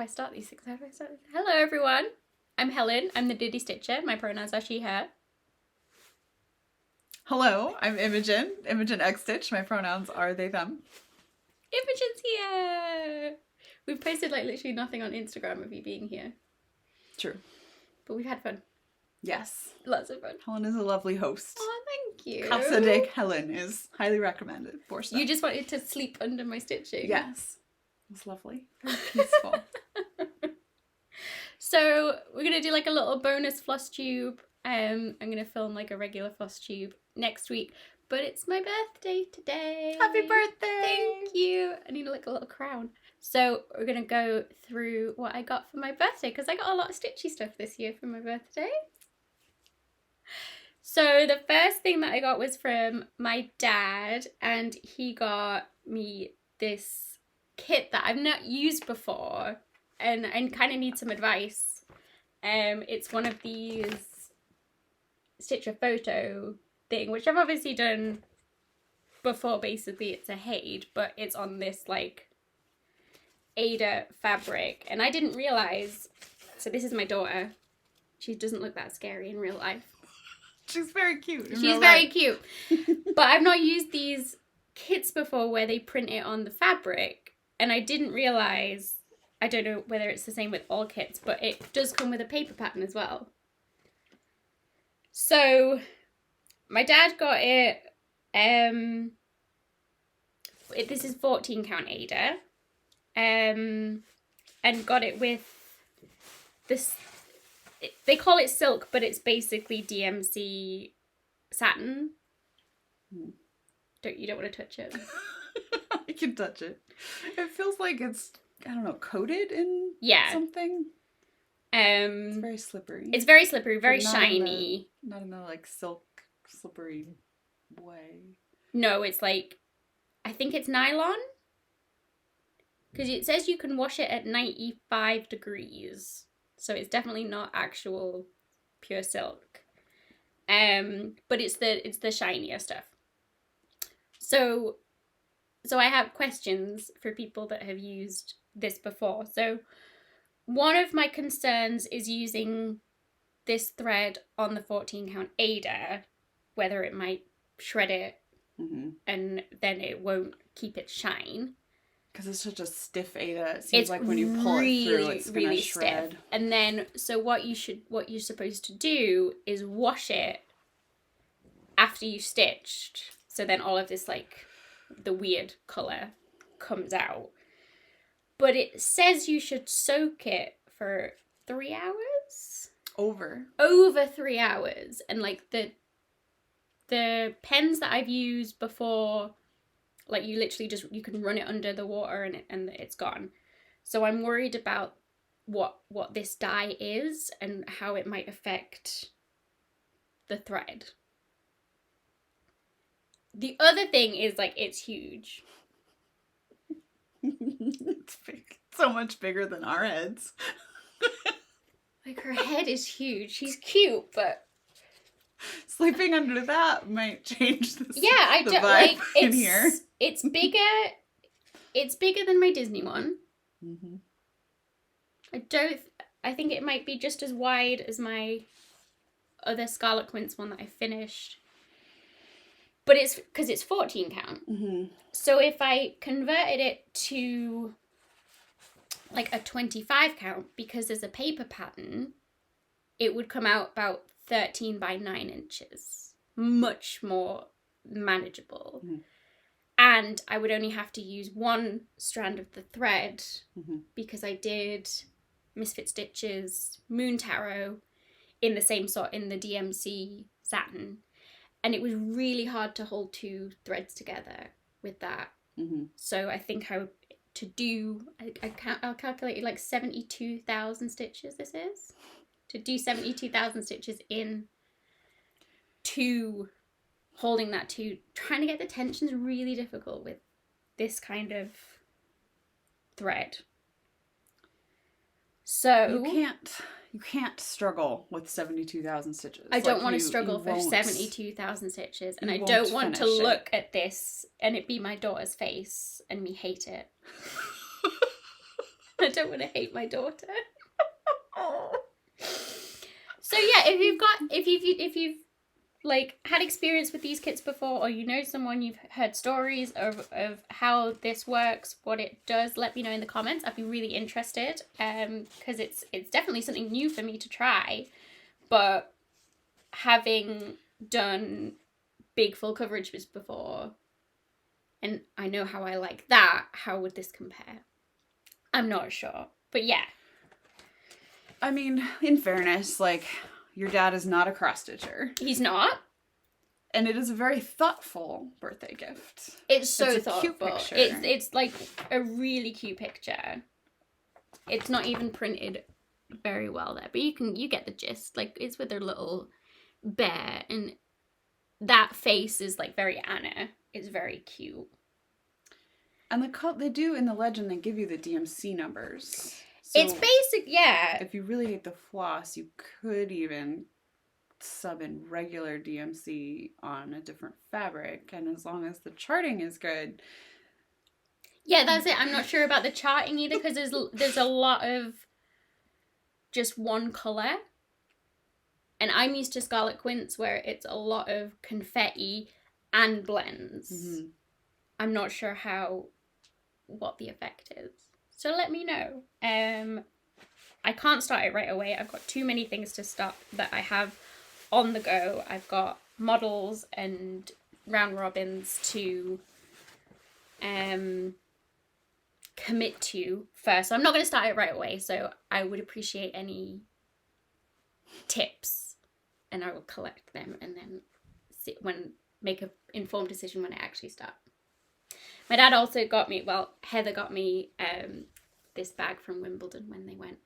I start these things? How do I start? Hello, everyone. I'm Helen. I'm the Diddy Stitcher. My pronouns are she, her. Hello, I'm Imogen. Imogen X Stitch. My pronouns are they, them. Imogen's here. We've posted like literally nothing on Instagram of you being here. True. But we've had fun. Yes. Lots of fun. Helen is a lovely host. Oh, thank you. Casa de Helen is highly recommended for stuff. You just wanted to sleep under my stitching. Yes. It was lovely. Very peaceful. So we're going to do like a little bonus Flosstube. I'm going to film like a regular Flosstube next week. But it's my birthday today. Happy birthday! Thank you. I need like a little crown. So we're going to go through what I got for my birthday. Because I got a lot of stitchy stuff this year for my birthday. So the first thing that I got was from my dad. And he got me this kit that I've not used before. And I kind of need some advice. It's one of these Stitch a Photo thing, which I've obviously done before. Basically, it's a Haid, but it's on this like Ada fabric. And I didn't realise, so this is my daughter. She doesn't look that scary in real life. She's very cute. She's very cute. But I've not used these kits before where they print it on the fabric. And I didn't realise, I don't know whether it's the same with all kits, but it does come with a paper pattern as well. So my dad got it, this is 14 count Ada, and got it with this, they call it silk, but it's basically DMC satin. You don't want to touch it. I can touch it. It feels like it's, I don't know, coated in something. It's very slippery. It's very slippery, very shiny. Not in the like silk slippery way. No, it's like, I think it's nylon. Because it says you can wash it at 95 degrees. So it's definitely not actual pure silk. But it's the shinier stuff. So I have questions for people that have used this before. So one of my concerns is using this thread on the 14 count Ada, whether it might shred it and then it won't keep its shine. Because it's such a stiff Ada. It seems like when you pull it through, it's going to shred. Stiff. And then, so what you're supposed to do is wash it after you stitched. So then all of this, like, the weird colour comes out. But it says you should soak it for 3 hours? Over 3 hours. And, like, the pens that I've used before, like, you literally just, you can run it under the water and it's gone. So I'm worried about what this dye is and how it might affect the thread. The other thing is, like, it's huge. It's big. So much bigger than our heads. Like, her head is huge. She's cute, but sleeping under that might change the I don't vibe like in here. It's bigger. It's bigger than my Disney one. Mm-hmm. I think it might be just as wide as my other Scarlet Quince one that I finished. But it's because it's 14 count. Mm-hmm. So if I converted it to like a 25 count, because there's a paper pattern, it would come out about 13 by 9 inches. Much more manageable. Mm-hmm. And I would only have to use one strand of the thread because I did Misfit Stitches Moon Tarot in the same sort, in the DMC satin. And it was really hard to hold 2 threads together with that. Mm-hmm. So I think I'll calculate like 72,000 stitches this is. To do 72,000 stitches in 2, holding that 2, trying to get the tension is really difficult with this kind of thread. So you can't struggle with 72,000 stitches. I don't want to struggle for 72,000 stitches, and I don't want to look at this and it be my daughter's face and me hate it. I don't want to hate my daughter. So yeah, if you've like had experience with these kits before, or you know someone, you've heard stories of how this works, what it does, let me know in the comments. I'd be really interested, because it's definitely something new for me to try. But having done big full coverages before, and I know how I like that, how would this compare? I'm not sure. But yeah. I mean, in fairness, like, your dad is not a cross-stitcher. He's not. And it is a very thoughtful birthday gift. It's so thoughtful. Cute picture. It's like a really cute picture. It's not even printed very well there, but you get the gist. Like, it's with their little bear, and that face is like very Anna. It's very cute. And they do in the legend, they give you the DMC numbers. So it's basic, yeah. If you really hate the floss, you could even sub in regular DMC on a different fabric, and as long as the charting is good. Yeah, that's it. I'm not sure about the charting either, because there's a lot of just one colour. And I'm used to Scarlet Quince where it's a lot of confetti and blends. Mm-hmm. I'm not sure what the effect is. So let me know. I can't start it right away. I've got too many things to start that I have on the go. I've got models and round robins to commit to first. So I'm not going to start it right away. So I would appreciate any tips, and I will collect them and then make an informed decision when I actually start. My dad also got me, Heather got me this bag from Wimbledon when they went,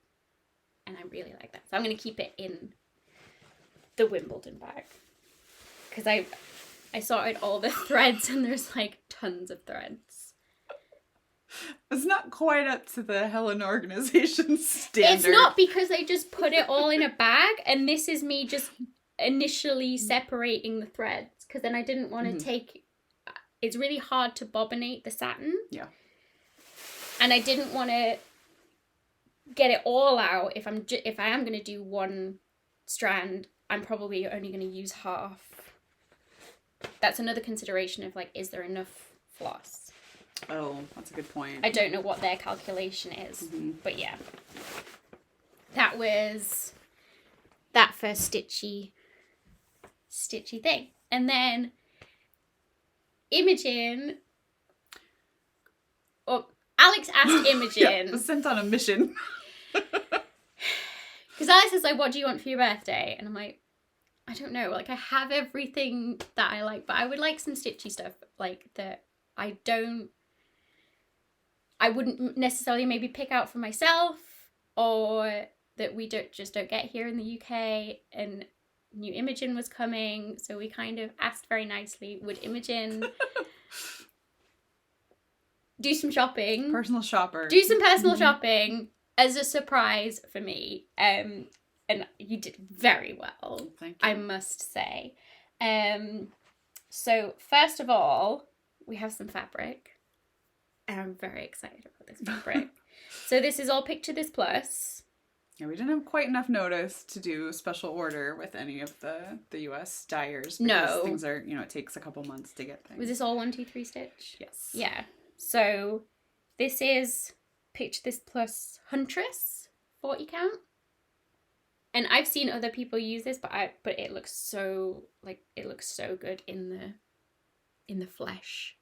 and I really like that. So I'm going to keep it in the Wimbledon bag, because I sorted all the threads, and there's like tons of threads. It's not quite up to the Helen organization standard. It's not, because I just put it all in a bag, and this is me just initially separating the threads, because then I didn't want to take... It's really hard to bobinate the satin. Yeah. And I didn't want to get it all out. If I am going to do one strand, I'm probably only going to use half. That's another consideration of, like, is there enough floss? Oh, that's a good point. I don't know what their calculation is. Mm-hmm. But yeah. That was that first stitchy thing. And then Imogen... Oh, Alex asked Imogen... Yeah, was sent on a mission. Because Alex is like, what do you want for your birthday? And I'm like, I don't know. Like, I have everything that I like, but I would like some stitchy stuff, like, that I wouldn't necessarily maybe pick out for myself, or that we don't get here in the UK. And new Imogen was coming, so we kind of asked very nicely, would Imogen do some shopping? Personal shopper. Do some personal shopping as a surprise for me. And you did very well. Thank you. I must say. So first of all, we have some fabric. And I'm very excited about this fabric. So this is all Picture This Plus. Yeah, we didn't have quite enough notice to do a special order with any of the US dyers. No. Things are, it takes a couple months to get things. Was this all 1, 2, 3 stitch? Yes. Yeah. So this is Picture This Plus Huntress 40 count. And I've seen other people use this, but it looks so good in the flesh.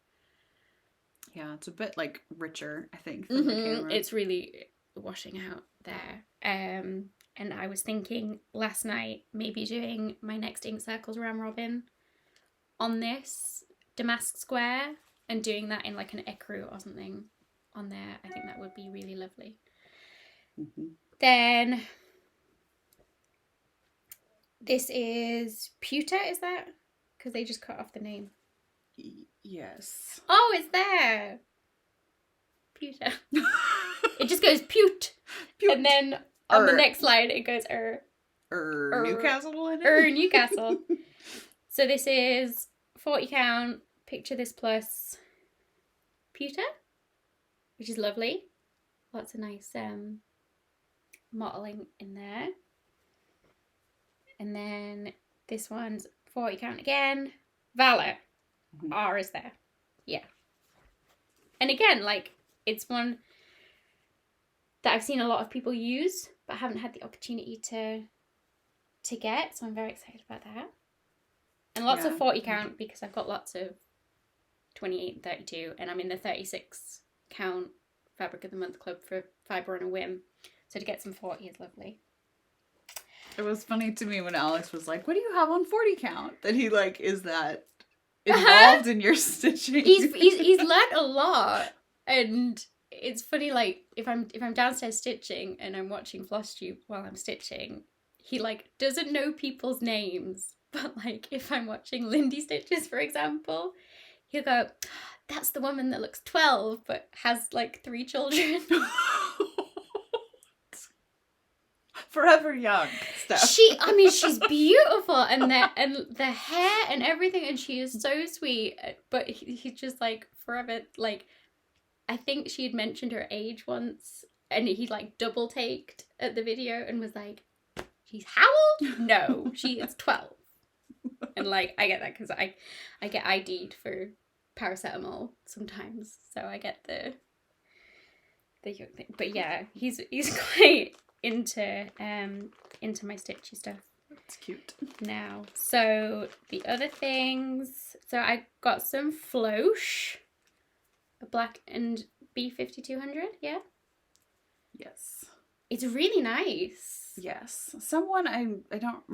Yeah, it's a bit like richer, I think, from the camera. It's really washing out there. And I was thinking last night maybe doing my next Ink Circles round robin on this damask square and doing that in like an ecru or something on there. I think that would be really lovely. Mm-hmm. Then this is Pewter, is that? Because they just cut off the name. Yes. Oh, it's there. Pewter. It just goes Pewt. And then on the next line it goes Newcastle in it? Newcastle. So this is 40 count, Picture This Plus Pewter, which is lovely. Lots of nice mottling in there. And then this one's 40 count again. Valor. R is there. Yeah. And again, like, it's one that I've seen a lot of people use, but haven't had the opportunity to get. So I'm very excited about that. And lots of 40 count because I've got lots of 28 and 32. And I'm in the 36 count Fabric of the Month Club for Fibre on a Whim. So to get some 40 is lovely. It was funny to me when Alex was like, what do you have on 40 count? That he, like, is that involved in your stitching? He's learnt a lot. And it's funny, like, if I'm downstairs stitching and I'm watching Flosstube while I'm stitching, he, like, doesn't know people's names. But, like, if I'm watching Lindy Stitches, for example, he'll go, that's the woman that looks 12 but has, like, 3 children. Forever young stuff. She's beautiful, and the hair and everything, and she is so sweet. But he's just like forever. Like, I think she had mentioned her age once, and he like double taked at the video and was like, "She's how old? No, she is 12." And like, I get that because I get ID'd for paracetamol sometimes, so I get the young thing. But yeah, he's quite into my stitchy stuff. That's cute. Now, so the other things, so I got some Flosh, a black and B5200, yeah? Yes. It's really nice. Yes. Someone, I don't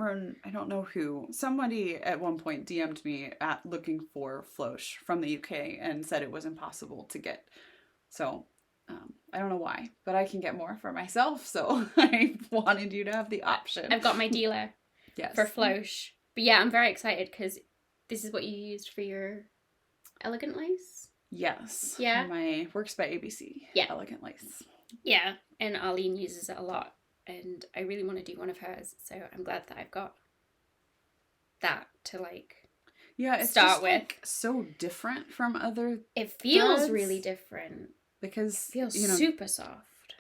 know who, somebody at one point DM'd me at looking for Flosh from the UK and said it was impossible to get. So I don't know why, but I can get more for myself, so I wanted you to have the option. I've got my dealer for Flosh. But yeah, I'm very excited because this is what you used for your Elegant Lace? Yes. Yeah. My Works by ABC. Yeah. Elegant Lace. Yeah, and Arlene uses it a lot, and I really want to do one of hers, so I'm glad that I've got that to like it's start just, with. Like, so different from other It feels threads. Really different. Because it feels super soft.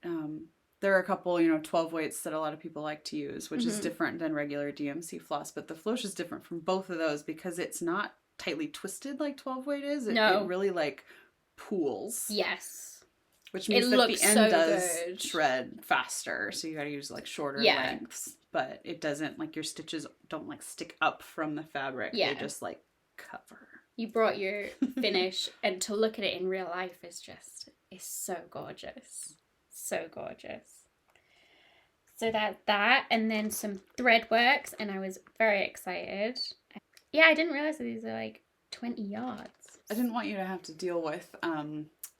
There are a couple, 12 weights that a lot of people like to use, which is different than regular DMC floss. But the Flosh is different from both of those because it's not tightly twisted like 12 weight is. It really like pools. Yes. Which means that the end does shred faster. So you got to use like shorter lengths. But it doesn't, like, your stitches don't like stick up from the fabric. Yeah. They just like cover. You brought your finish, and to look at it in real life is so gorgeous. So gorgeous. So that, and then some thread works, and I was very excited. Yeah, I didn't realize that these are like 20 yards. I didn't want you to have to deal with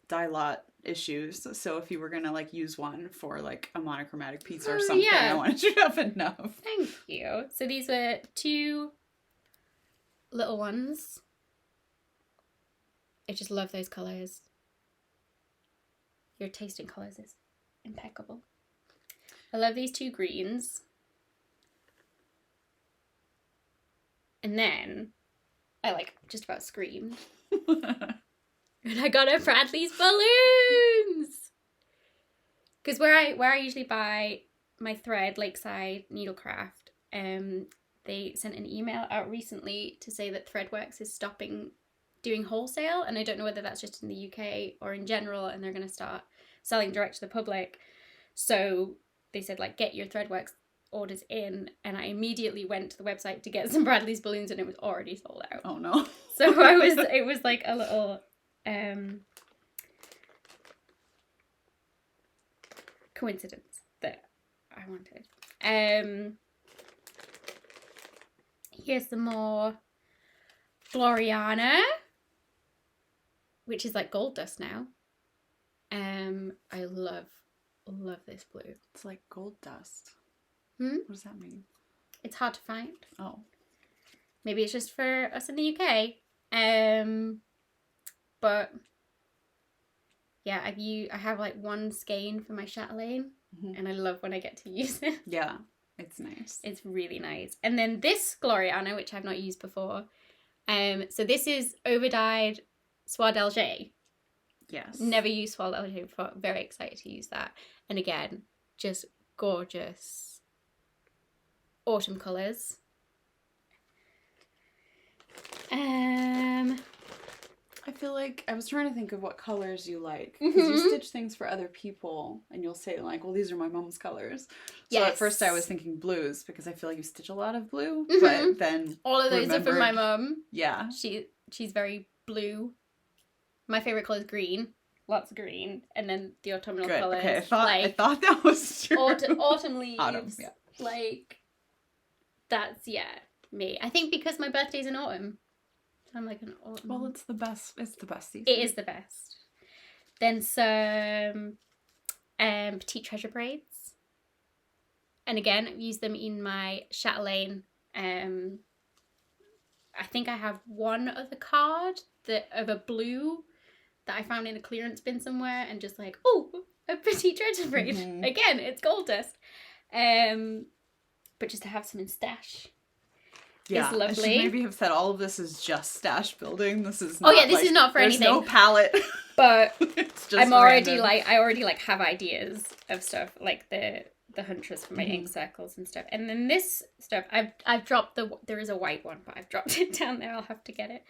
dye lot issues, so if you were gonna like use one for like a monochromatic piece or something, I wanted you to have enough. Thank you. So these were 2 little ones. I just love those colours. Your taste in colours is impeccable. I love these 2 greens. And then I like just about screamed. And I got a Bradley's balloons. Because where I usually buy my thread, Lakeside Needlecraft, they sent an email out recently to say that Threadworks is stopping doing wholesale, and I don't know whether that's just in the UK or in general, and they're going to start selling direct to the public. So they said, like, get your Threadworks orders in, and I immediately went to the website to get some Bradley's balloons, and it was already sold out. Oh no. So it was like a little coincidence that I wanted. Here's some more Gloriana, which is like gold dust now. I love this blue. It's like gold dust. What does that mean? It's hard to find. Oh. Maybe it's just for us in the UK. But yeah, I have like one skein for my chatelaine, and I love when I get to use it. Yeah, it's nice. It's really nice. And then this Gloriana, which I've not used before. So this is overdyed Soie d'Alger. Yes. Never used swallowtape before. Very excited to use that. And again, just gorgeous autumn colours. I feel like I was trying to think of what colors you like, because you stitch things for other people and you'll say like, well, these are my mom's colors. So at first I was thinking blues, because I feel like you stitch a lot of blue, but then all of those are from my mum. Yeah. She's very blue. My favourite colour is green. Lots of green. And then the autumnal colours. Okay, I thought that was true. Autumn leaves. Autumn, yeah. Like, that's, me. I think because my birthday's in autumn. I'm like an autumn. Well, it's the best season. It is the best. Then some petite treasure braids. And again, I've used them in my chatelaine. I think I have one other card of a blue that I found in a clearance bin somewhere, and just like, oh, a petite treasure braid. Again, it's gold dust. But just to have some in stash. Yeah, is lovely. I should maybe have said all of this is just stash building. This is not this is not for there's anything. There's no palette. But it's just I already have ideas of stuff, like the huntress for my ink circles and stuff. And then this stuff, I've dropped there is a white one, but I've dropped it down there. I'll have to get it.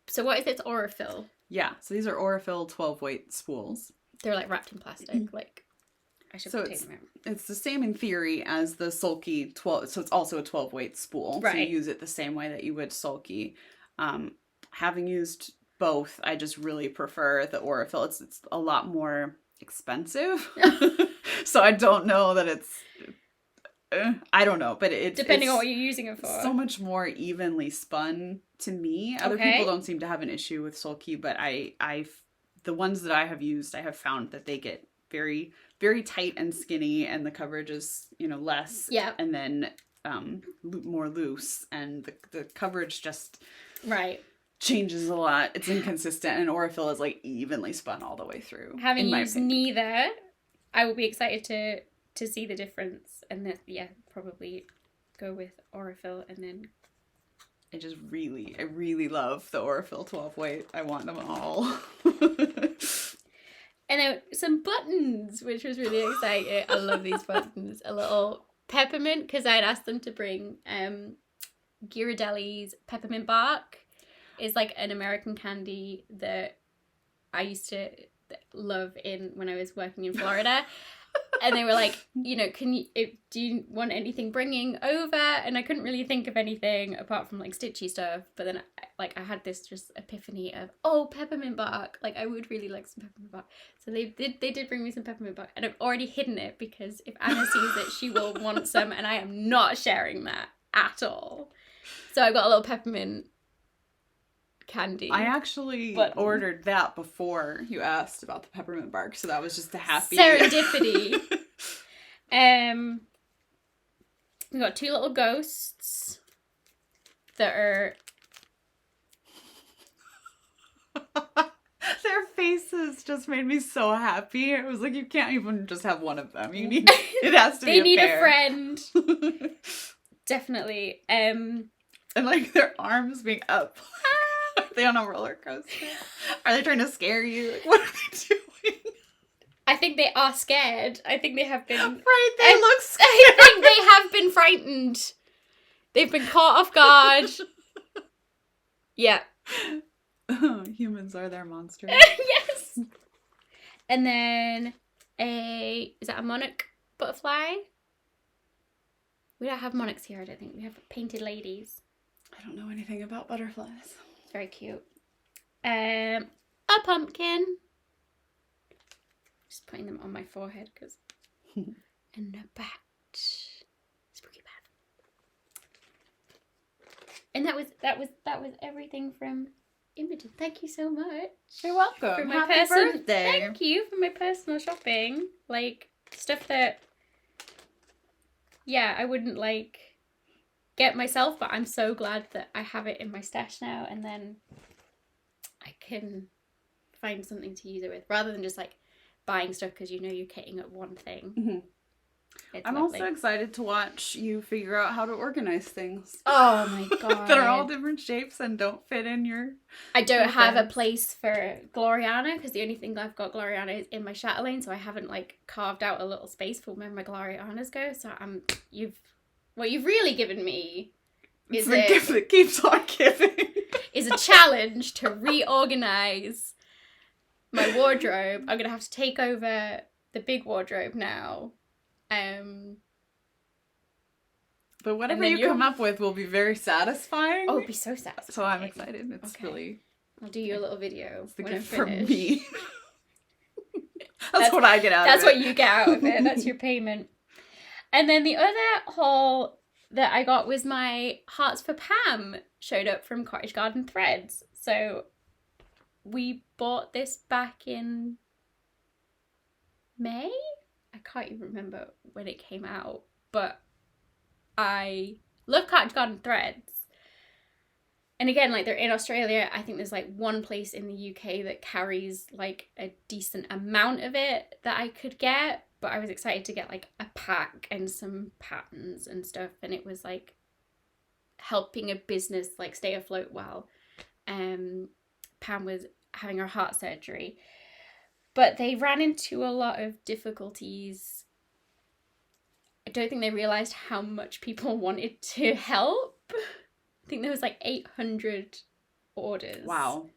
So what is it? It's Aurifil. Yeah, so these are Aurifil 12-weight spools. They're like wrapped in plastic, like. I should take them out. It's the same in theory as the Sulky 12, so it's also a 12-weight spool. Right. So you use it the same way that you would Sulky. Having used both, I just really prefer the Aurifil. It's a lot more expensive. So I don't know that it's... I don't know, but it's... Depending on what you're using it for. So much more evenly spun to me. Other people don't seem to have an issue with Sulky, but the ones that I have used, I have found that they get very, very tight and skinny, and the coverage is, less. Yeah. And then more loose, and the coverage just changes a lot. It's inconsistent, and Aurifil is like evenly spun all the way through. Having used neither, I will be excited to see the difference, and then probably go with Aurifil, and then. I really love the Aurifil 12-weight. I want them all. And then some buttons, which was really exciting. I love these buttons. A little peppermint, because I'd asked them to bring Ghirardelli's peppermint bark. Is like an American candy that I used to love when I was working in Florida. And they were like, do you want anything bringing over? And I couldn't really think of anything apart from like stitchy stuff. But then I had this just epiphany of, peppermint bark. Like I would really like some peppermint bark. So they did bring me some peppermint bark, and I've already hidden it because if Anna sees it, she will want some, and I am not sharing that at all. So I got a little peppermint candy. I actually ordered that before you asked about the peppermint bark, so that was just a happy serendipity. We got two little ghosts that are their faces just made me so happy. It was like, you can't even just have one of them. It has to be they need a friend. Definitely. And like their arms being up. Are they on a roller coaster? Are they trying to scare you? Like, what are they doing? I think they are scared. I think they have been... Right, they look scared. I think they have been frightened. They've been caught off guard. Yeah. Humans are their monsters. Yes. And then is that a monarch butterfly? We don't have monarchs here, I don't think. We have painted ladies. I don't know anything about butterflies. Very cute. A pumpkin. Just putting them on my forehead because. And a bat. Spooky bat. And that was everything from Imogen. Thank you so much. You're welcome. For my Happy birthday. Thank you for my personal shopping. Like stuff that I wouldn't like get myself, but I'm so glad that I have it in my stash now, and then I can find something to use it with rather than just like buying stuff because you're kitting at one thing. Mm-hmm. I'm lovely. also excited to watch you figure out how to organize things. Oh my god. That are all different shapes and don't fit in your... I don't have a place for Gloriana because the only thing I've got Gloriana is in my chatelaine, so I haven't like carved out a little space for where my Glorianas go. So what you've really given me is the gift that keeps on giving. Is a challenge to reorganize my wardrobe. I'm gonna have to take over the big wardrobe now. But whatever you come up with will be very satisfying. Oh, it'll be so satisfying. So I'm excited. It's really... I'll do you a little video. It's the when gift I'm for finished. me. That's what I get out of it. That's what you get out of it. That's your payment. And then the other haul that I got was my Hearts for Pam showed up from Cottage Garden Threads. So we bought this back in May? I can't even remember when it came out, but I love Cottage Garden Threads. And again, like they're in Australia. I think there's like one place in the UK that carries like a decent amount of it that I could get. But I was excited to get like a pack and some patterns and stuff. And it was like helping a business like stay afloat while Pam was having her heart surgery. But they ran into a lot of difficulties. I don't think they realised how much people wanted to help. I think there was like 800 orders. Wow.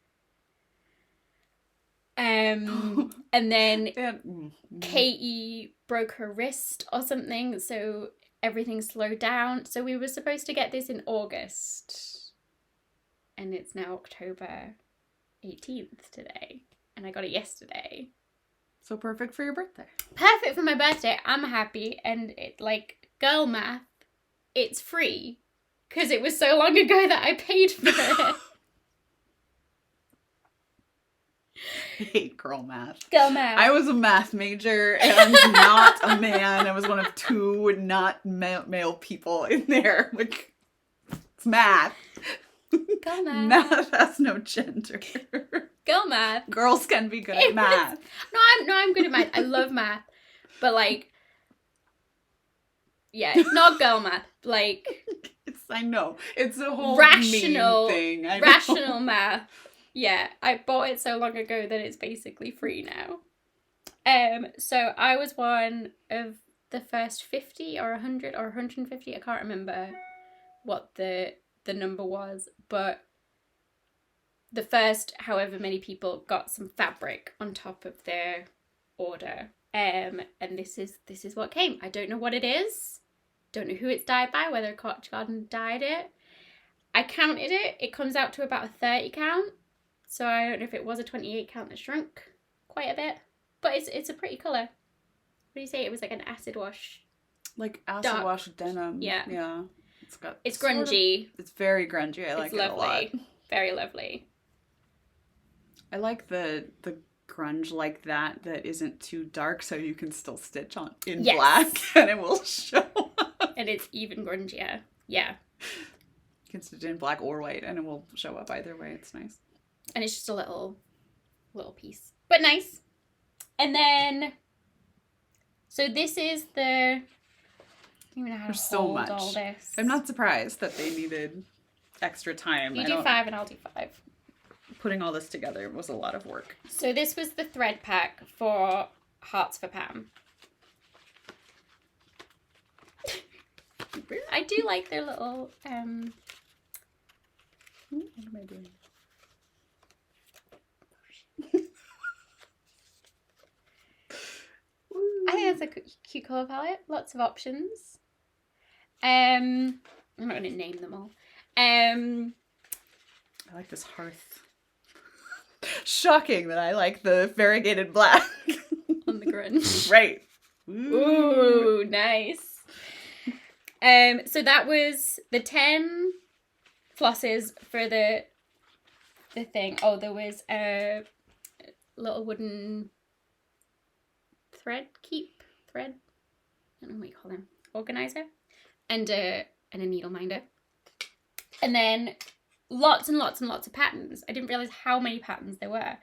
And then Katie broke her wrist or something, so everything slowed down. So we were supposed to get this in August. And it's now October 18th today. And I got it yesterday. So perfect for your birthday. Perfect for my birthday. I'm happy. And it, like, girl math, it's free. Because it was so long ago that I paid for it. I hate girl math. Girl math. I was a math major and I'm not a man. I was one of two not male people in there. Like, it's math. Girl math. Math has no gender. Girl math. Girls can be good at math. I'm good at math. I love math. But like, yeah, it's not girl math. Like, I know. It's a whole rational meme thing. Rational math. Yeah, I bought it so long ago that it's basically free now. So I was one of the first 50 or 100 or 150. I can't remember what the number was, but the first however many people got some fabric on top of their order. And this is what came. I don't know what it is. Don't know who it's dyed by, whether Cottage Garden dyed it. I counted it. It comes out to about a 30 count. So I don't know if it was a 28 count that shrunk quite a bit. But it's a pretty colour. What do you say? It was like an acid wash. Like acid wash denim. Yeah. Yeah. It's grungy. It's very grungy. I like it a lot. Very lovely. I like the grunge like that isn't too dark, so you can still stitch on in black and it will show up. And it's even grungier. Yeah. You can stitch in black or white and it will show up either way. It's nice. And it's just a little piece. But nice. And then, so this is the, I don't even know how to hold all this. I'm not surprised that they needed extra time. You do 5 and I'll do 5. Putting all this together was a lot of work. So this was the thread pack for Hearts for Pam. I do like their little, what am I doing? I think that's a cute colour palette. Lots of options. I'm not going to name them all. I like this hearth. Shocking that I like the variegated black. On the grunge. Right. Ooh, nice. So that was the 10 flosses for the thing. Oh, there was a little wooden thread, I don't know what you call them, organizer, and a needle minder, and then lots and lots and lots of patterns. I didn't realize how many patterns there were.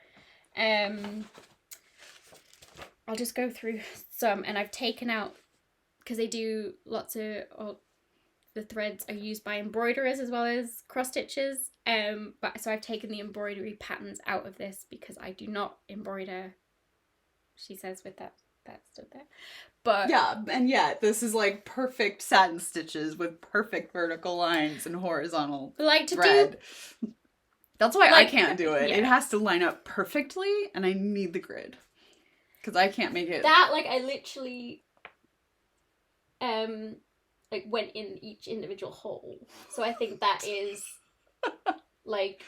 I'll just go through some, and I've taken out because they do lots of, the threads are used by embroiderers as well as cross stitches. But so I've taken the embroidery patterns out of this because I do not embroider, she says with that stuff there. But yeah, and yet this is like perfect satin stitches with perfect vertical lines and horizontal like to thread. That's why like, I can't do it. yeah. It has to line up perfectly, and I need the grid because I can't make it. That, like, I literally like went in each individual hole. So I think that is like,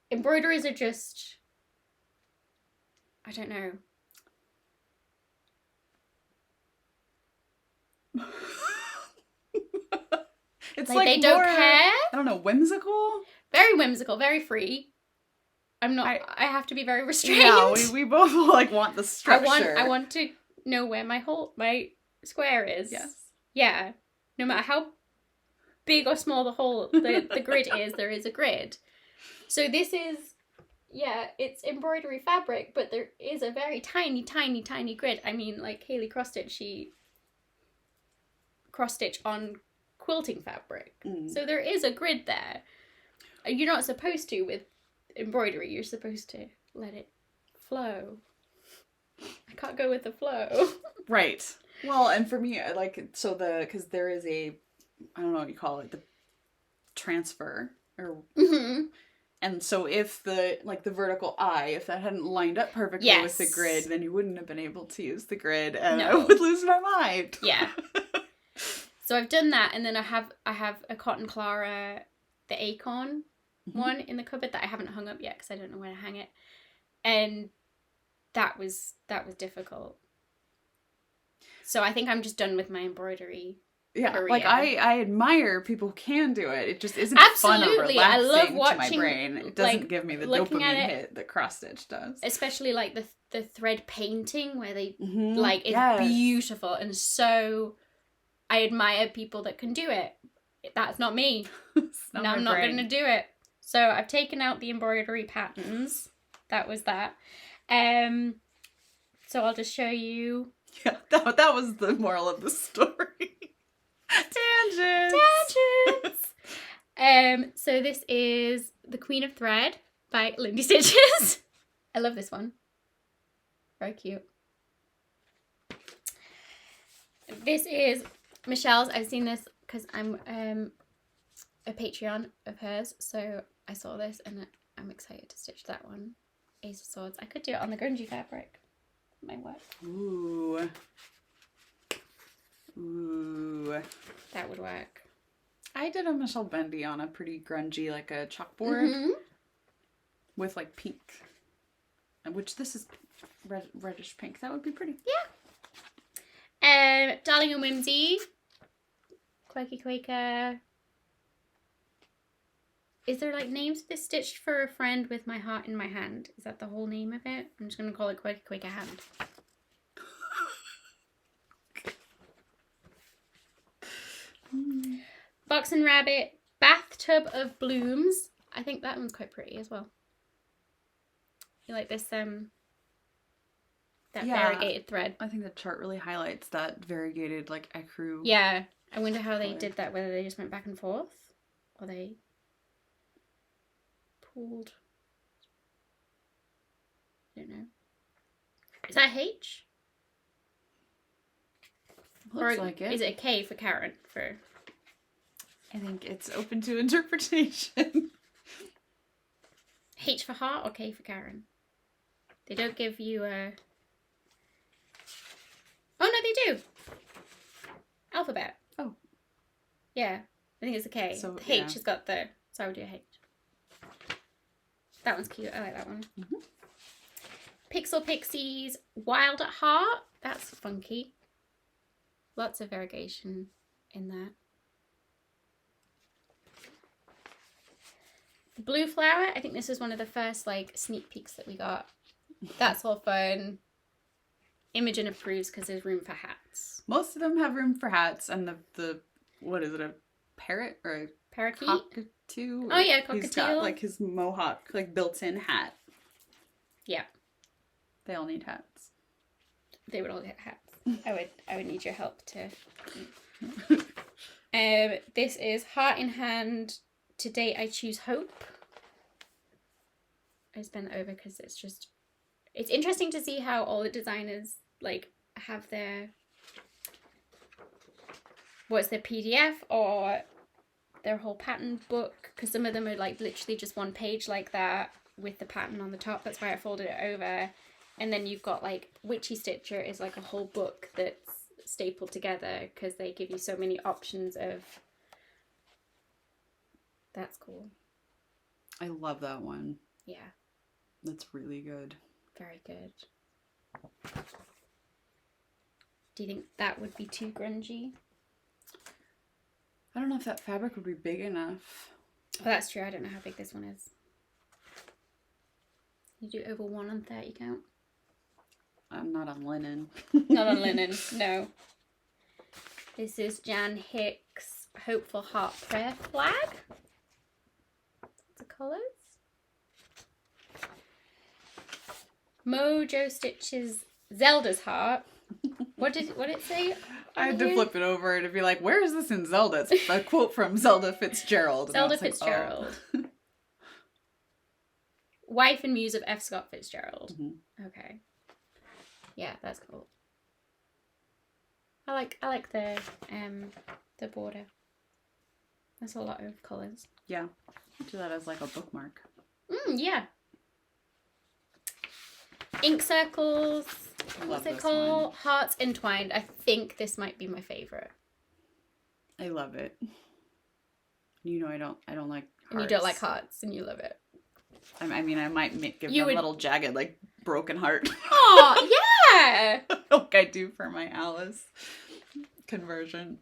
embroideries are just, I don't know. It's like they don't more, care. I don't know, whimsical? Very whimsical, very free. I'm not, I have to be very restrained. Yeah, we both like want the structure. I want to know where my square is. Yes. Yeah. No matter how big or small the grid is, there is a grid. So this is, yeah, it's embroidery fabric, but there is a very tiny, tiny, tiny grid. I mean, like Hayley cross-stitch, she cross-stitch on quilting fabric. So there is a grid there. You're not supposed to with embroidery. You're supposed to let it flow. I can't go with the flow. Right. Well, and for me, I like it, so because there is I don't know what you call it, the transfer, or and so if the vertical eye, if that hadn't lined up perfectly with the grid, then you wouldn't have been able to use the grid, and I would lose my mind. Yeah. So I've done that, and then I have a Cotton Clara, the Acorn one in the cupboard that I haven't hung up yet because I don't know where to hang it, and that was difficult. So I think I'm just done with my embroidery. Yeah, career. like I admire people who can do it. It just isn't Absolutely. fun or I relaxing love watching, to my brain. It doesn't like, give me the looking at dopamine it, hit that cross stitch does. Especially like the thread painting where they like it's yes. beautiful, and so I admire people that can do it. That's not me. Not no, I'm not brain. going to do it. So I've taken out the embroidery patterns. That was that. So I'll just show you. Yeah, that was the moral of the story. Tangents. So this is The Queen of Thread by Lindy Stitches. I love this one. Very cute. This is Michelle's. I've seen this because I'm a Patreon of hers, so I saw this and I'm excited to stitch that one. Ace of Swords. I could do it on the grungy fabric. It might work. Ooh. That would work. I did a Michelle Bendy on a pretty grungy, like a chalkboard with like pink, which this is reddish pink. That would be pretty. Yeah. Darling and Whimsy. Quirky Quaker. Is there like names for this? Stitched for a Friend with My Heart in My Hand. Is that the whole name of it? I'm just going to call it Quirky Quaker Hand. Box and Rabbit, Bathtub of Blooms. I think that one's quite pretty as well. You like this that variegated thread. I think the chart really highlights that variegated like ecru. Yeah. I wonder how they did that, whether they just went back and forth or they pulled. I don't know. Is that H? Looks like it. Is it a K for Karen? I think it's open to interpretation. H for heart or K for Karen? They don't give you a... Oh, no, they do. Alphabet. Oh. Yeah, I think it's a K. So, the H has got the... So I would do a H. That one's cute. I like that one. Pixel Pixies, Wild at Heart. That's funky. Lots of variegation in that. The Blue Flower. I think this is one of the first like sneak peeks that we got. That's all fun. Imogen approves because there's room for hats. Most of them have room for hats, and the what is it, a parrot or a parakeet? Cockatoo? Oh yeah, cockatoo. He's got like his mohawk, like built-in hat. Yeah. They all need hats. They would all get hats. I would need your help to. This is Heart in Hand. Today I choose hope. I just bent it over because it's interesting to see how all the designers like have their PDF or their whole pattern book, because some of them are like literally just one page like that with the pattern on the top. That's why I folded it over. And then you've got like Witchy Stitcher is like a whole book that's stapled together because they give you so many options of. That's cool. I love that one. Yeah. That's really good. Very good. Do you think that would be too grungy? I don't know if that fabric would be big enough. Oh, that's true. I don't know how big this one is. You do over 1 on 30 count? I'm not on linen. Not on linen, no. This is Jan Hicks' Hopeful Heart Prayer Flag. The colours. Mojo Stitches Zelda's Heart. What did it say? I had to flip it over to be like, where is this in Zelda? It's a quote from Zelda Fitzgerald. Zelda Fitzgerald. Like, oh. Wife and muse of F. Scott Fitzgerald. Mm-hmm. Okay. Yeah, that's cool. I like the border. That's a lot of colours. Yeah. Do that as like a bookmark. Yeah. Ink circles. What's it called? One. Hearts Entwined. I think this might be my favourite. I love it. You know I don't like hearts. And you don't like hearts, and you love it. I mean, I might give them a little jagged, like, broken heart. Oh, yeah! Like I do for my Alice conversion.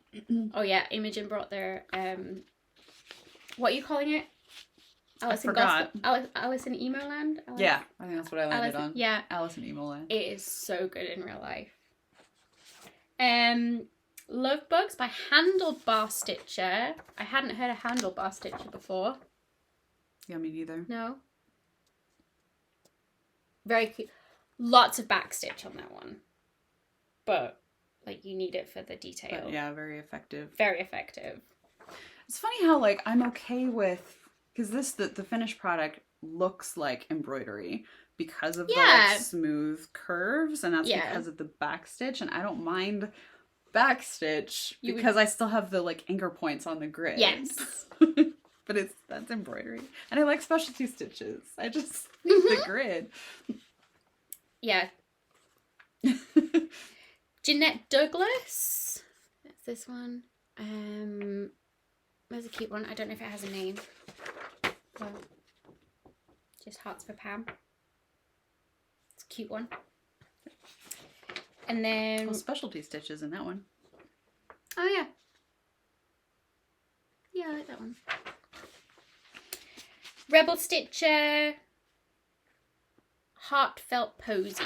Oh, yeah. Imogen brought their, what are you calling it? Alice in Gospel. Alice in Emo Land? Yeah, I think that's what I landed on. Yeah. Alice in Emo Land. It is so good in real life. Love Bugs by Handlebar Stitcher. I hadn't heard of Handlebar Stitcher before. Yeah, me neither. No. Very cute. Lots of backstitch on that one. But, like, you need it for the detail. But, yeah, very effective. Very effective. It's funny how, like, I'm okay with... Because the finished product looks like embroidery because of the like, smooth curves. And that's because of the backstitch. And I don't mind backstitch because I still have the, like, anchor points on the grid. Yes. But that's embroidery. And I like specialty stitches. I just need the grid. Yeah. Jeanette Douglas. That's this one. There's a cute one. I don't know if it has a name. Well, just Hearts for Pam. It's a cute one. And then... specialty stitches in that one. Oh, yeah. Yeah, I like that one. Rebel Stitcher, Heartfelt Posy.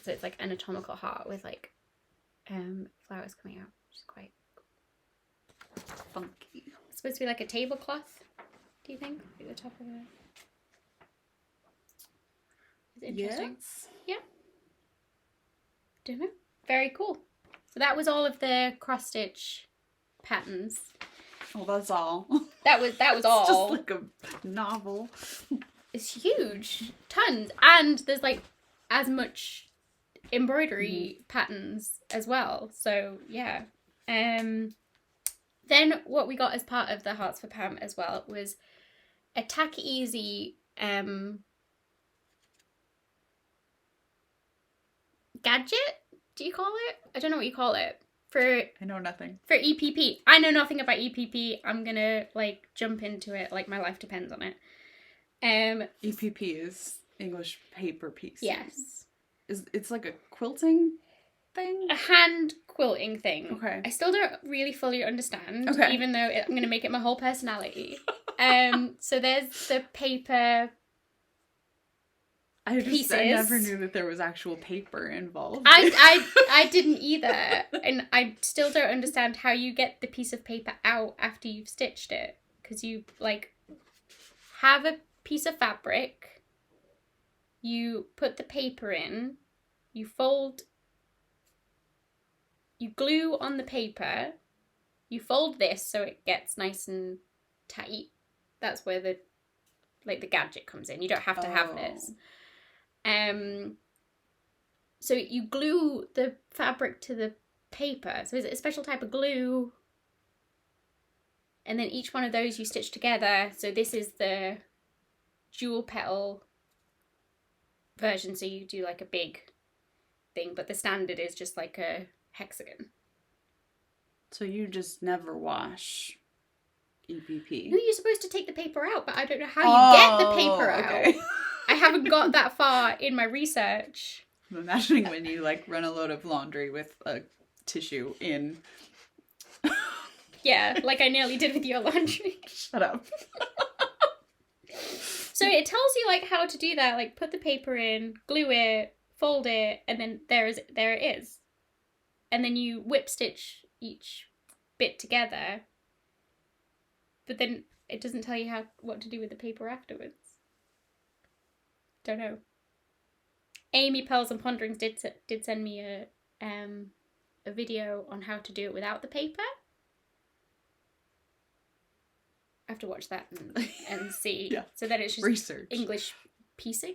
So it's like anatomical heart with like flowers coming out, which is quite funky. It's supposed to be like a tablecloth, do you think? At the top of it. Is it interesting? Yes. Yeah. Don't know. Very cool. So that was all of the cross stitch patterns. Well, that's all. That was all. It's just like a novel. It's huge. Tons. And there's like as much embroidery patterns as well. So yeah. Then what we got as part of the Hearts for Pam as well was a tack easy gadget? Do you call it? I don't know what you call it. I know nothing. For EPP. I know nothing about EPP. I'm gonna like jump into it like my life depends on it. EPP is English paper piece. Yes. It's like a quilting thing? A hand quilting thing. Okay. I still don't really fully understand. Okay. Even though I'm gonna make it my whole personality. So there's the paper pieces. I never knew that there was actual paper involved. I didn't either. And I still don't understand how you get the piece of paper out after you've stitched it. Because you, like, have a piece of fabric, you put the paper in, you fold you glue on the paper, you fold this so it gets nice and tight. That's where the gadget comes in. You don't have to have this. So you glue the fabric to the paper. So is it a special type of glue? And then each one of those you stitch together. So this is the dual petal version. So you do like a big thing, but the standard is just like a hexagon. So you just never wash EPP? No, you're supposed to take the paper out, but I don't know how you get the paper okay. out. I haven't got that far in my research. I'm imagining when you like run a load of laundry with a tissue in. Yeah, like I nearly did with your laundry. Shut up. So it tells you like how to do that. Like put the paper in, glue it, fold it, and then there it is. And then you whip stitch each bit together. But then it doesn't tell you what to do with the paper afterwards. Don't know. Amy Pearls and Ponderings did send me a video on how to do it without the paper. I have to watch that and see. Yeah. So that it's just research. English piecing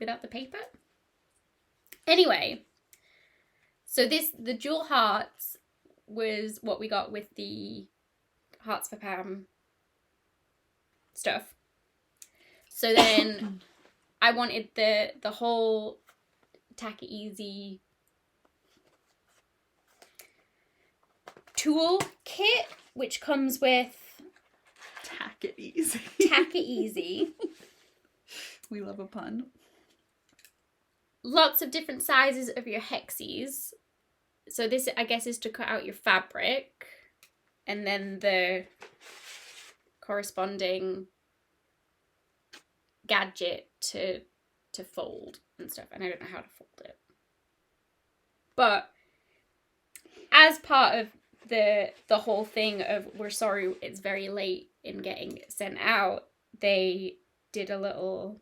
without the paper. Anyway, so the Jewel Hearts was what we got with the Hearts for Pam stuff. So then I wanted the whole Tack It Easy tool kit, which comes with Tack It Easy. Tack It Easy. We love a pun. Lots of different sizes of your hexies. So this, I guess, is to cut out your fabric. And then the corresponding gadget to fold and stuff. And I don't know how to fold it. But as part of the whole thing of we're sorry it's very late in getting sent out, they did a little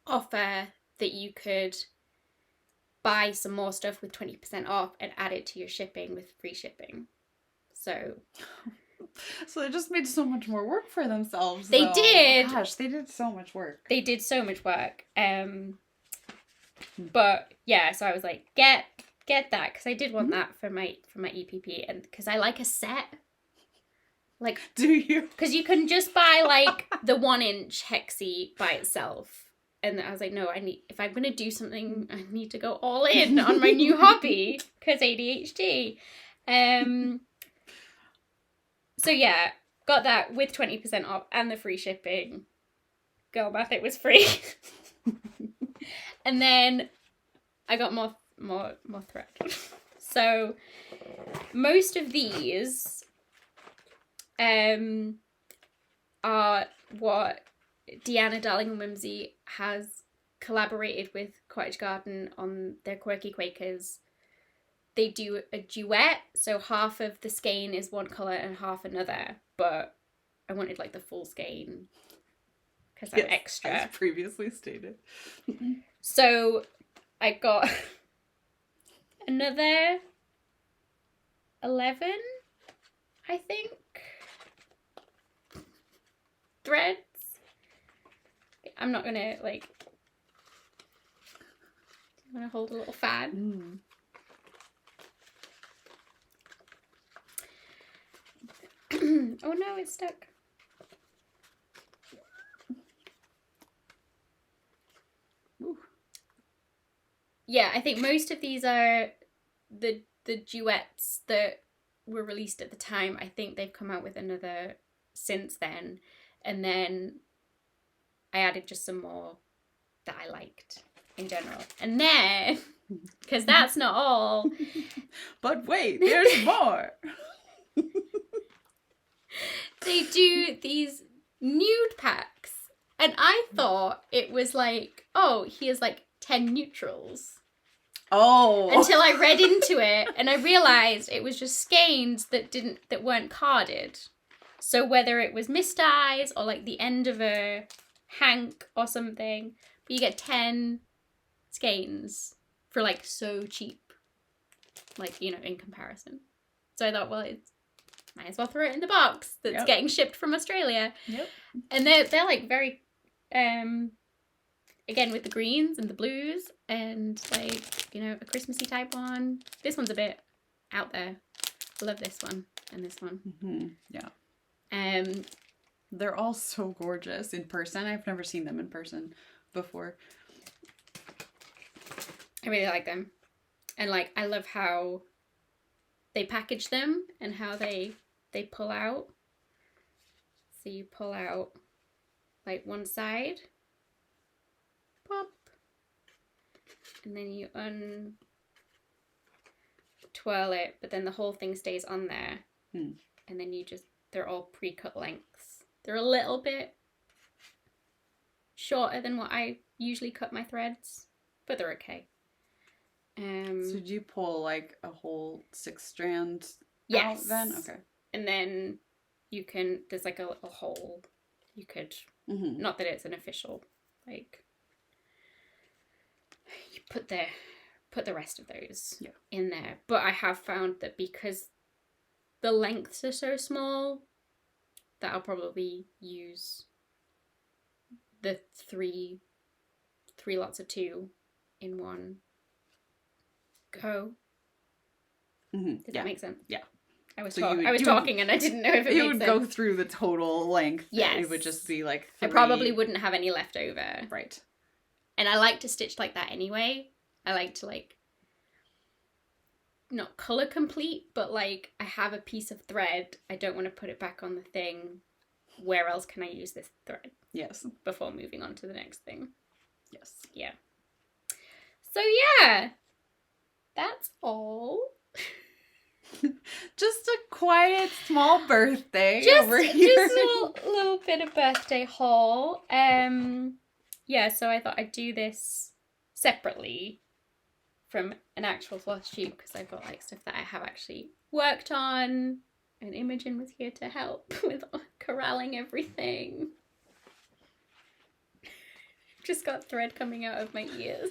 offer that you could buy some more stuff with 20% off and add it to your shipping with free shipping. So they just made so much more work for themselves. They though. did. Gosh, they did so much work. They did so much work. But yeah, so I was like, get that, because I did want that for my EPP, and because I like a set. Like, do you? Because you can just buy like the 1-inch hexie by itself, and I was like, no, if I'm gonna do something, I need to go all in on my new hobby because ADHD. So yeah, got that with 20% off and the free shipping. Girl math, it was free. And then I got more thread. So most of these are what Deanna Darling and Whimsy has collaborated with Cottage Garden on their Quirky Quakers. They do a duet, so half of the skein is one colour and half another, but I wanted like the full skein because I'm extra. As previously stated. So I got another 11, I think, threads. I'm not gonna I'm gonna hold a little fan. Oh no, it's stuck. Ooh. Yeah, I think most of these are the duets that were released at the time. I think they've come out with another since then. And then I added just some more that I liked in general. And then, because that's not all. But wait, there's more. They do these nude packs. And I thought it was like, oh, here's like 10 neutrals. Oh. Until I read into it and I realised it was just skeins that weren't carded. So whether it was mist eyes or like the end of a hank or something, but you get 10 skeins for like so cheap. like, you know, in comparison. So I thought, well, it's might as well throw it in the box that's Yep. getting shipped from Australia. Yep. And they're like very, again, with the greens and the blues and like, you know, a Christmassy type one. This one's a bit out there. I love this one and this one. Mm-hmm. Yeah. They're all so gorgeous in person. I've never seen them in person before. I really like them. And like, I love how they package them and how they pull out. So you pull out like one side, pop, and then you twirl it, but then the whole thing stays on there. And then they're all pre-cut lengths. They're a little bit shorter than what I usually cut my threads, but they're okay. So did you pull like a whole 6 strand yes. out then? Okay. And then there's like a little hole. You could, not that it's an official, like, you put the rest of those in there. But I have found that because the lengths are so small, that I'll probably use the three lots of 2 in one go. Did that make sense? Yeah. I was talking and I didn't know if it made sense. You would go through the total length. Yes. It would just be like 3. I probably wouldn't have any left over. Right. And I like to stitch like that anyway. I like to like, not colour complete, but like I have a piece of thread. I don't want to put it back on the thing. Where else can I use this thread? Yes. Before moving on to the next thing. Yes. Yeah. So yeah, that's all. Just a quiet, small birthday over here. Just a little bit of birthday haul. Yeah, so I thought I'd do this separately from an actual Flosstube because I've got like stuff that I have actually worked on, and Imogen was here to help with corralling everything. Just got thread coming out of my ears.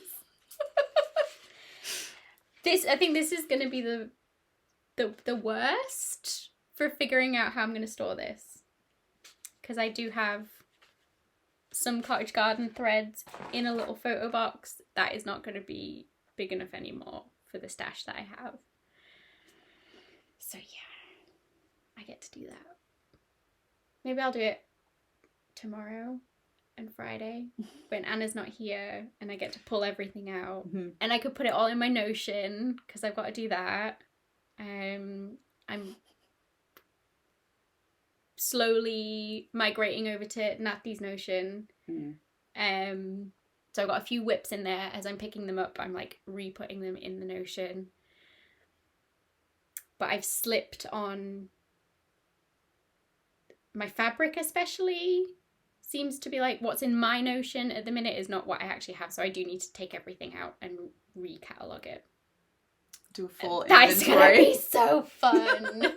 I think this is going to be the worst for figuring out how I'm going to store this. Because I do have some cottage garden threads in a little photo box. That is not going to be big enough anymore for the stash that I have. So yeah, I get to do that. Maybe I'll do it tomorrow and Friday when Anna's not here and I get to pull everything out. And I could put it all in my Notion because I've got to do that. I'm slowly migrating over to Nathy's Notion. So I've got a few whips in there. As I'm picking them up, I'm like re-putting them in the Notion. But I've slipped on my fabric especially. Seems to be like what's in my Notion at the minute is not what I actually have. So I do need to take everything out and re-catalog it. Do a full That's inventory. gonna be so fun.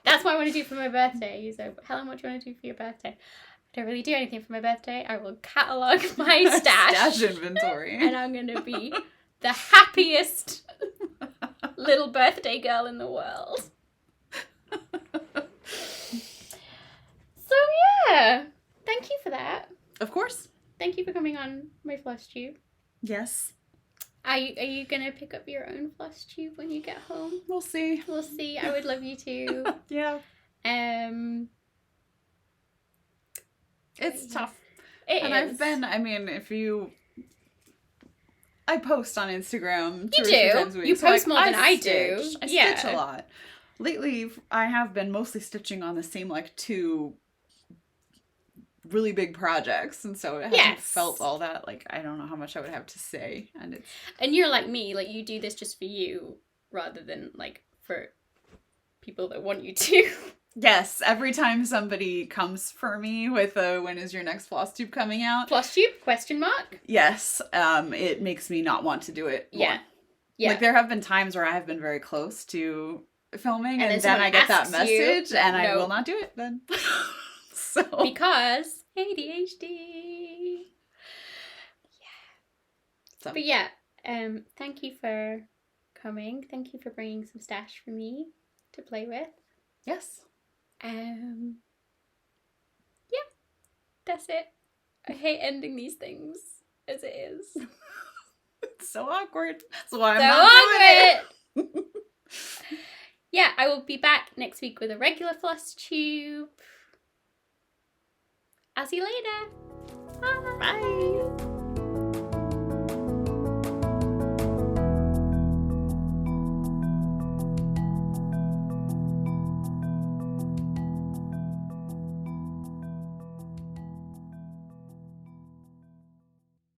That's what I want to do for my birthday. So, Helen, what do you want to do for your birthday? I don't really do anything for my birthday. I will catalog my stash inventory. And I'm going to be the happiest little birthday girl in the world. So, yeah. Thank you for that. Of course. Thank you for coming on my Flosstube. Yes. Are you going to pick up your own Flosstube when you get home? We'll see. We'll see. I would love you to. Yeah. It's tough. It and is. I post on Instagram. You 2 or 3 do. times a week. You So, post more than I do. I Yeah. stitch a lot. Lately, I have been mostly stitching on the same like 2 really big projects, and so it hasn't felt all that like I don't know how much I would have to say, and you're like me, like you do this just for you rather than like for people that want you to. Yes, every time somebody comes for me with a when is your next Flosstube coming out? Flosstube? Question mark? Yes, it makes me not want to do it more. Yeah. Like there have been times where I have been very close to filming and then someone I get that asks message you, and I no. will not do it then. So because ADHD. Yeah. So. But yeah, thank you for coming. Thank you for bringing some stash for me to play with. Yes. Yeah, that's it. I hate ending these things as it is. It's so awkward. That's why I'm So not doing it. Yeah, I will be back next week with a regular Flosstube. I'll see you later. Bye. Bye.